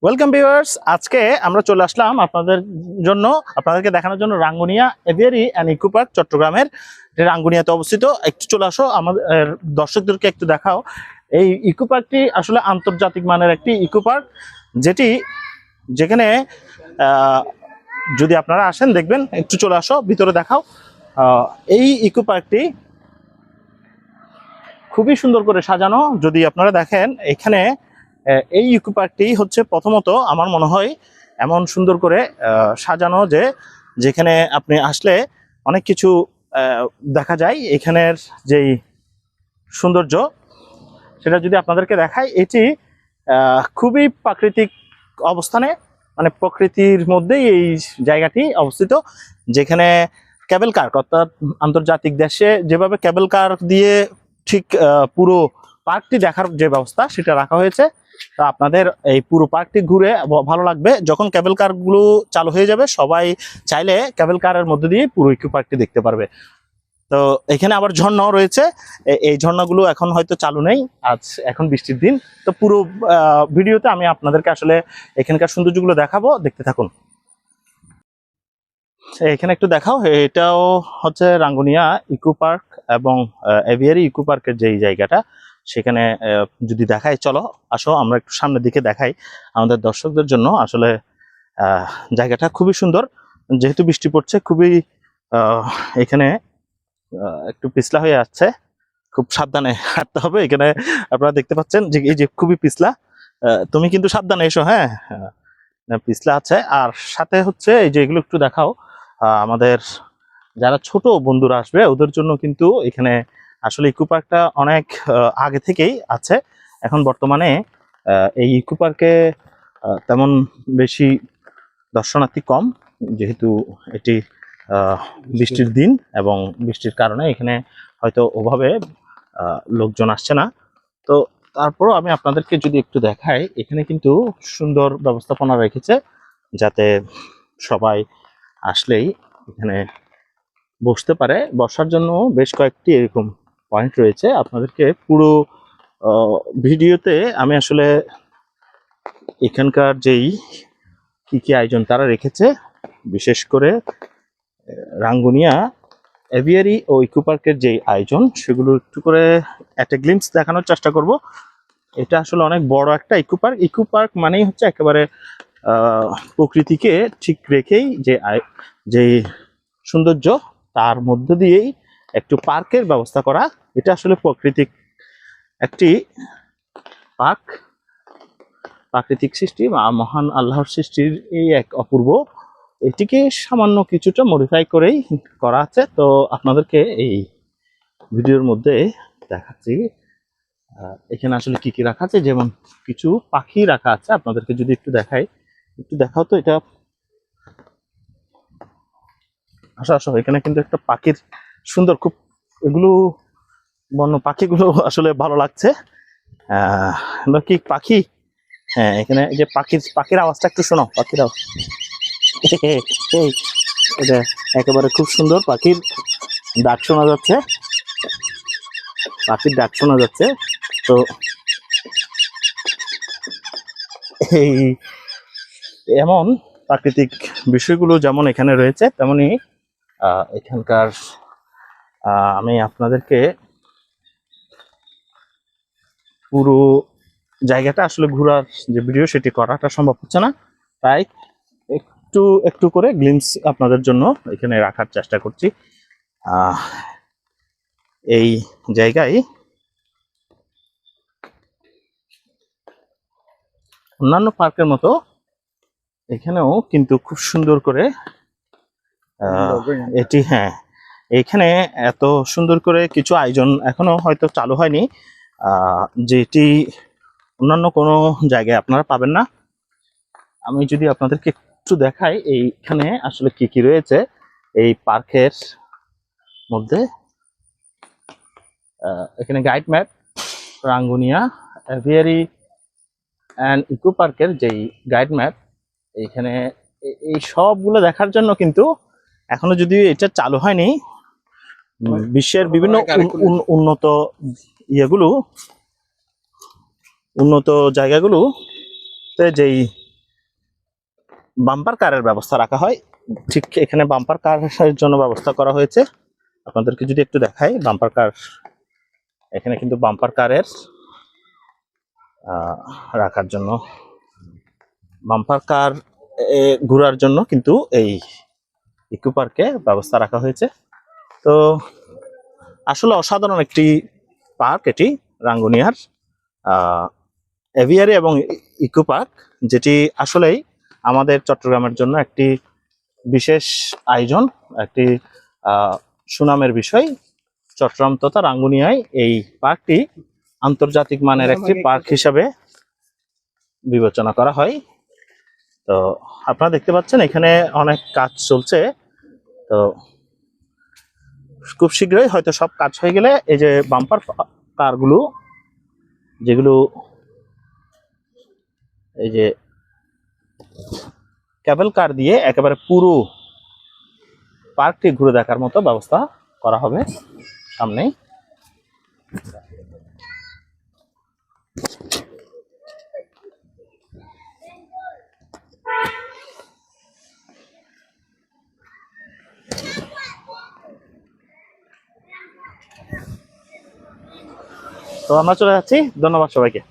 Welcome viewers, আজকে আমরা চলে আসলাম আপনাদেরকে দেখানোর জন্য Rangunia aviary and eco park চট্টগ্রামের। রাঙ্গুনিয়াতে অবস্থিত। একটু চলে আসো, আমাদের দর্শকদেরকে একটু দেখাও। এই ইকো পার্কটি আসলে আন্তর্জাতিক মানের একটি ইকো পার্ক, যেখানে যদি আপনারা আসেন দেখবেন। একটু চলে আসো, ভিতরে দেখাও। এই ইকো পার্কটি খুবই সুন্দর করে সাজানো। যদি আপনারা দেখেন এখানে, এই ইকো পার্কটি হচ্ছে প্রথমত আমার মনে হয় এমন সুন্দর করে সাজানো যেখানে আপনি আসলে অনেক কিছু দেখা যায়। এখানের যেই সৌন্দর্য সেটা যদি আপনাদেরকে দেখাই, এটি খুবই প্রাকৃতিক অবস্থানে, মানে প্রকৃতির মধ্যেই এই জায়গাটি অবস্থিত, যেখানে কেবল কার, অর্থাৎ আন্তর্জাতিক দেশে যেভাবে কেবল কার দিয়ে ঠিক পুরো পার্কটি দেখার যে ব্যবস্থা সেটা রাখা হয়েছে। তা আপনাদের এই পুরো পার্কটি ঘুরে ভালো লাগবে। যখন কেবল কার গুলো চালু হয়ে যাবে, সবাই চাইলে কেবল কারের মধ্যে দিয়ে পুরো ইকো পার্কটি দেখতে পারবে। তো এখানে আবার ঝর্ণাও রয়েছে। এই ঝর্ণাগুলো এখন হয়তো চালু নেই, এখন বৃষ্টির দিন। তো পুরো ভিডিওতে আমি আপনাদেরকে আসলে এখানকার সৌন্দর্যগুলো দেখাবো, দেখতে থাকুন। এখানে একটু দেখাও। এটাও হচ্ছে রাঙ্গুনিয়া ইকো পার্ক এবং এভিয়ারি ইকো পার্কের যেই জায়গাটা, সেখানে যদি দেখাই, চলো আসো আমরা একটু সামনের দিকে দেখাই আমাদের দর্শকদের জন্য। আসলে জায়গাটা খুবই সুন্দর, যেহেতু বৃষ্টি পড়ছে খুবই এখানে একটু পিছলা হয়ে যাচ্ছে, খুব সাবধানে হাঁটতে হবে। এখানে আপনারা দেখতে পাচ্ছেন যে এই যে খুবই পিছলা। তুমি কিন্তু সাবধানে এসো, হ্যাঁ। পিছলা আছে। আর সাথে হচ্ছে এই যে এগুলো একটু দেখাও। আমাদের যারা ছোট বন্ধুরা আসবে ওদের জন্য কিন্তু এখানে আসলে ইকো পার্কটা অনেক আগে থেকেই আছে। এখন বর্তমানে এই ইকো পার্কে তেমন বেশি দর্শনার্থী কম, যেহেতু এটি বৃষ্টির দিন এবং বৃষ্টির কারণে এখানে হয়তো ওভাবে লোকজন আসছে না। তো তারপরও আমি আপনাদেরকে যদি একটু দেখাই, এখানে কিন্তু সুন্দর ব্যবস্থাপনা রেখেছে, যাতে সবাই আসলেই এখানে বসতে পারে। বসার জন্য বেশ কয়েকটি এরকম পয়েন্ট রয়েছে। আপনাদেরকে পুরো ভিডিওতে আমি আসলে এখানকার যেই কি আয়োজন তারা রেখেছে, বিশেষ করে রাঙ্গুনিয়া এভিয়ারি ও ইকো পার্কের যে আয়োজন, সেগুলো একটু করে একটা গ্লিম্পস দেখানোর চেষ্টা করব। এটা আসলে অনেক বড় একটা ইকো পার্ক। ইকো পার্ক মানেই হচ্ছে একেবারে প্রকৃতিকে ঠিক রেখেই যে সৌন্দর্য, তার মধ্য দিয়েই একটু পার্কের ব্যবস্থা করা। এটা আসলে প্রাকৃতিক একটি পার্ক, প্রাকৃতিক সৃষ্টি বা মহান আল্লাহর সৃষ্টির এই এক অপূর্ব। এটিকে সামান্য কিছুটা মডিফাই করেই করা আছে। তো আপনাদেরকে এই ভিডিওর মধ্যে দেখাচ্ছি এখানে আসলে কি কি রাখা আছে। যেমন কিছু পাখি রাখা আছে, আপনাদেরকে যদি একটু দেখাই, একটু দেখাও তো এটা। আসো আসো, এখানে কিন্তু একটা পাখির সুন্দর খুব, এগুলো বন্য পাখিগুলো আসলে ভালো লাগছে। কি পাখি, হ্যাঁ। এখানে এই যে পাখির আওয়াজটা একটু শোনো, পাখির আওয়াজ। এটা একেবারে খুব সুন্দর পাখির ডাক শোনা যাচ্ছে, পাখির ডাক শোনা যাচ্ছে। তো এই এমন প্রাকৃতিক বিষয়গুলো যেমন এখানে রয়েছে, তেমনি এখানকার আমি আপনাদেরকে পুরো জায়গাটা আসলে ঘোরার যে ভিডিও সেটি করাটা সম্ভব হচ্ছে না, তাই একটু একটু করে গ্লিম্পস আপনাদের জন্য এখানে রাখার চেষ্টা করছি। এই জায়গায় অন্যান্য পার্কের মতো এখানেও কিন্তু খুব সুন্দর করে এটি, হ্যাঁ, এখানে এত সুন্দর করে কিছু আয়োজন এখনো হয়তো চালু হয়নি, যেটি অন্যান্য কোনো জায়গায় আপনারা পাবেন না। আমি যদি আপনাদেরকে একটু দেখাই এইখানে আসলে কি কি রয়েছে এই পার্কের মধ্যে। এখানে guide map, Rangunia aviary and eco পার্কের যেই গাইড ম্যাপ, এইখানে এই সবগুলো দেখার জন্য কিন্তু এখনো যদি এটা চালু হয়নি, বিশ্বের বিভিন্ন উন্নত উন্নত জায়গাগুলো যেই বাম্পার কারের ব্যবস্থা রাখা হয়। ঠিক এখানে বাম্পার কারের জন্য ব্যবস্থা করা হয়েছে। আপনাদেরকে যদি একটু দেখাই বাম্পার কার, এখানে কিন্তু বাম্পার কারের রাখার জন্য, বাম্পার কার ঘোরার জন্য কিন্তু এই ইকো পার্কে ব্যবস্থা রাখা হয়েছে। তো আসলে অসাধারণ একটি পার্ক এটি, রাঙ্গুনিয়ার এভিয়ারি এবং ইকো পার্ক, যেটি আসলেই আমাদের চট্টগ্রামের জন্য একটি বিশেষ আয়োজন, একটি সুনামের বিষয়। চট্টগ্রাম তথা রাঙ্গুনিয়ায় এই পার্কটি আন্তর্জাতিক মানের একটি পার্ক হিসাবে বিবেচনা করা হয়। তো আপনারা দেখতে পাচ্ছেন এখানে অনেক কাজ চলছে। তো খুব শীঘ্রই হয়তো সব কাজ হয়ে গেলে এই যে বাম্পার কারগুলো, যেগুলো এই যে কেবল কার দিয়ে একেবারে পুরো পার্কটি ঘুরে দেখার মতো ব্যবস্থা করা হবে সামনেই। তো আমরা চলে যাচ্ছি, ধন্যবাদ সবাইকে।